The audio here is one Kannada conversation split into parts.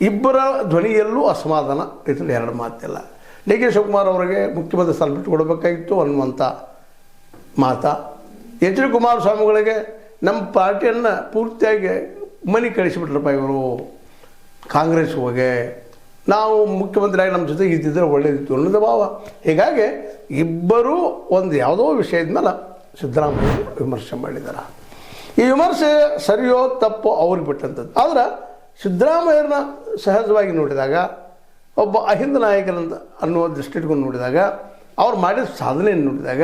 ಇಬ್ಬರ ಧ್ವನಿಯಲ್ಲೂ ಅಸಮಾಧಾನ ಇದರಲ್ಲಿ ಎರಡು ಮಾತಿಲ್ಲ. ಡಿ ಕೆ ಶಿವಕುಮಾರ್ ಅವರಿಗೆ ಮುಖ್ಯಮಂತ್ರಿ ಸ್ಥಾನ ಬಿಟ್ಟು ಕೊಡಬೇಕಾಗಿತ್ತು ಅನ್ನುವಂಥ ಮಾತಾ, ಎಚ್ ಡಿ ಕುಮಾರಸ್ವಾಮಿಗಳಿಗೆ ನಮ್ಮ ಪಾರ್ಟಿಯನ್ನು ಪೂರ್ತಿಯಾಗಿ ಮನೆ ಕಳಿಸಿಬಿಟ್ರಪ್ಪ ಇವರು ಕಾಂಗ್ರೆಸ್ ಹೋಗಿ, ನಾವು ಮುಖ್ಯಮಂತ್ರಿಯಾಗಿ ನಮ್ಮ ಜೊತೆಗೆ ಇದ್ದಿದ್ದರೆ ಒಳ್ಳೆಯದಿತ್ತು ಅನ್ನೋದು ಭಾವ. ಹೀಗಾಗಿ ಇಬ್ಬರೂ ಒಂದು ಯಾವುದೋ ವಿಷಯದ ಮೇಲೆ ಸಿದ್ದರಾಮಯ್ಯ ವಿಮರ್ಶೆ ಮಾಡಿದ್ದಾರೆ. ಈ ವಿಮರ್ಶೆ ಸರಿಯೋ ತಪ್ಪೋ ಅವ್ರಿಗೆ ಬಿಟ್ಟಂಥದ್ದು. ಆದರೆ ಸಿದ್ದರಾಮಯ್ಯರನ್ನ ಸಹಜವಾಗಿ ನೋಡಿದಾಗ, ಒಬ್ಬ ಅಹಿಂದ ನಾಯಕರಂತ ಅನ್ನುವ ದೃಷ್ಟಿ ಇಟ್ಕೊಂಡು ನೋಡಿದಾಗ, ಅವ್ರು ಮಾಡಿದ ಸಾಧನೆಯನ್ನು ನೋಡಿದಾಗ,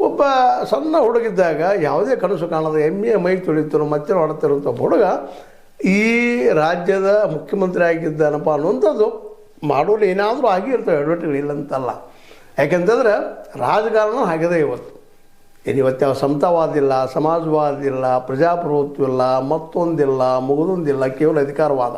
ಒಬ್ಬ ಸಣ್ಣ ಹುಡುಗಿದ್ದಾಗ ಯಾವುದೇ ಕನಸು ಕಾಣದ ಎಮ್ಮೆ ಮೈ ತೊಳಿತಿರೋ ಮತ್ತೆ ಹೊಡ್ತಿರೋಂಥ ಒಬ್ಬ ಹುಡುಗ ಈ ರಾಜ್ಯದ ಮುಖ್ಯಮಂತ್ರಿ ಆಗಿದ್ದಾನಪ್ಪ ಅನ್ನುವಂಥದ್ದು ಮಾಡೋರು ಏನಾದರೂ ಆಗಿರ್ತವೆ, ಎಡವಟ್ಟುಗಳಿಲ್ಲ ಅಂತಲ್ಲ. ಯಾಕೆಂತಂದ್ರೆ ರಾಜಕಾರಣ ಆಗಿದೆ ಇವತ್ತು. ಇವತ್ತು ಯಾವ ಸಮತಾವಾದ ಇಲ್ಲ, ಸಮಾಜವಾದ ಇಲ್ಲ, ಪ್ರಜಾಪ್ರಭುತ್ವ ಇಲ್ಲ, ಮತ್ತೊಂದಿಲ್ಲ, ಮುಗಿದೊಂದಿಲ್ಲ, ಕೇವಲ ಅಧಿಕಾರವಾದ.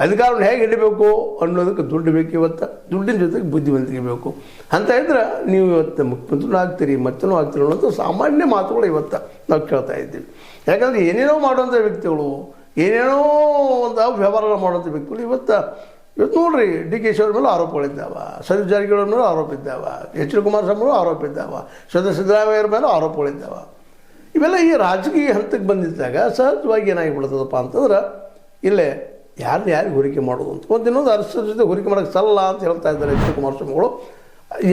ಅಧಿಕಾರವನ್ನು ಹೇಗೆ ಹಿಡಿಬೇಕು ಅನ್ನೋದಕ್ಕೆ ದುಡ್ಡು ಬೇಕು. ಇವತ್ತು ದುಡ್ಡಿನ ಜೊತೆಗೆ ಬುದ್ಧಿವಂತಿಕೆ ಬೇಕು. ಅಂತ ಇದ್ರೆ ನೀವು ಇವತ್ತು ಮುಖ್ಯಮಂತ್ರಿನೂ ಆಗ್ತೀರಿ, ಮತ್ತೂ ಆಗ್ತೀರಿ ಅನ್ನೋದು ಸಾಮಾನ್ಯ ಮಾತುಗಳು ಇವತ್ತು ನಾವು ಕೇಳ್ತಾ ಇದ್ದೀವಿ. ಯಾಕಂದರೆ ಏನೇನೋ ಮಾಡುವಂಥ ವ್ಯಕ್ತಿಗಳು, ಏನೇನೋ ಒಂದು ವ್ಯವಹಾರಗಳು ಮಾಡುವಂಥ ವ್ಯಕ್ತಿಗಳು ಇವತ್ತು ನೋಡ್ರಿ, ಡಿ ಕೆ ಶಿವರ ಮೇಲೂ ಆರೋಪಗಳಿದ್ದಾವ, ಸತೀಶ್ ಜಾರಕಿಹೊಳಿ ಮೇಲೂ ಆರೋಪ ಇದ್ದಾವ, ಎಚ್ ಡಿ ಕುಮಾರಸ್ವಾಮಿ ಮೇಲೂ ಆರೋಪ ಇದ್ದಾವ, ಸಿದ್ದರಾಮಯ್ಯರ ಮೇಲೂ ಆರೋಪಗಳಿದ್ದಾವ. ಇವೆಲ್ಲ ಈ ರಾಜಕೀಯ ಹಂತಕ್ಕೆ ಬಂದಿದ್ದಾಗ ಸಹಜವಾಗಿ ಏನಾಗಿಬಿಡ್ತದಪ್ಪ ಅಂತಂದ್ರೆ, ಇಲ್ಲೇ ಯಾರಿಗೆ ಹೋರಿಕೆ ಮಾಡೋದು ಅಂತ ಒಂದು ಇನ್ನೊಂದು ಅರಸರ ಜೊತೆ ಹೋರಿಕೆ ಮಾಡೋಕ್ಕೆ ಸಲ್ಲ ಅಂತ ಹೇಳ್ತಾ ಇದ್ದಾರೆ ಎಚ್ ಡಿ ಕುಮಾರಸ್ವಾಮಿಗಳು.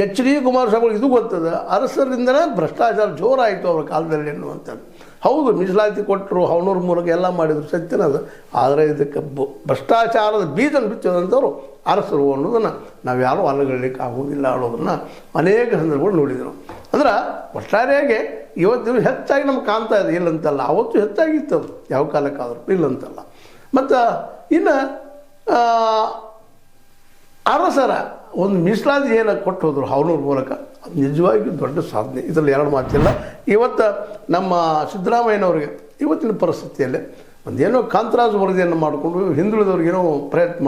ಎಚ್ ಡಿ ಕುಮಾರಸ್ವಾಮಿಗಳು ಇದು ಗೊತ್ತದ, ಅರಸರಿಂದನೇ ಭ್ರಷ್ಟಾಚಾರ ಜೋರಾಯಿತು ಅವರ ಕಾಲದಲ್ಲಿ ಎನ್ನುವಂಥದ್ದು. ಹೌದು, ಮೀಸಲಾತಿ ಕೊಟ್ಟರು, ಅವನವ್ರ ಮೂಲಕ ಎಲ್ಲ ಮಾಡಿದ್ರು, ಸತ್ಯನದು. ಆದರೆ ಇದಕ್ಕೆ ಭ್ರಷ್ಟಾಚಾರದ ಬೀಜನ ಬಿತ್ತದಂಥವ್ರು ಅರಸರು ಅನ್ನೋದನ್ನು ನಾವು ಯಾರೂ ಅಲ್ಲಗಳಿಕ್ಕೆ ಆಗೋದಿಲ್ಲ ಅನ್ನೋದನ್ನು ಅನೇಕ ಸಂದರ್ಭಗಳು ನೋಡಿದರು. ಅಂದ್ರೆ ಒಟ್ಟಾರೆಯಾಗಿ ಇವತ್ತು ಹೆಚ್ಚಾಗಿ ನಮ್ಗೆ ಕಾಣ್ತಾ ಇದೆ, ಇಲ್ಲಂತಲ್ಲ. ಅವತ್ತು ಹೆಚ್ಚಾಗಿತ್ತು ಅದು ಯಾವ ಕಾಲಕ್ಕಾದರೂ, ಇಲ್ಲಂತಲ್ಲ. ಮತ್ತು ಇನ್ನು ಅರಸರ ಒಂದು ಮೀಸಲಾತಿ ಏನು ಕೊಟ್ಟು ಹೋದರು ಅವನವ್ರ ಮೂಲಕ, ಅದು ನಿಜವಾಗಿ ದೊಡ್ಡ ಸಾಧನೆ, ಇದರಲ್ಲಿ ಎರಡು ಮಾತಿಲ್ಲ. ಇವತ್ತು ನಮ್ಮ ಸಿದ್ದರಾಮಯ್ಯನವ್ರಿಗೆ ಇವತ್ತಿನ ಪರಿಸ್ಥಿತಿಯಲ್ಲಿ ಒಂದೇನೋ ಕಾಂತರಾಜು ವರದಿಯನ್ನು ಮಾಡಿಕೊಂಡು ಹಿಂದುಳಿದವ್ರಿಗೇನೋ ಪ್ರಯತ್ನ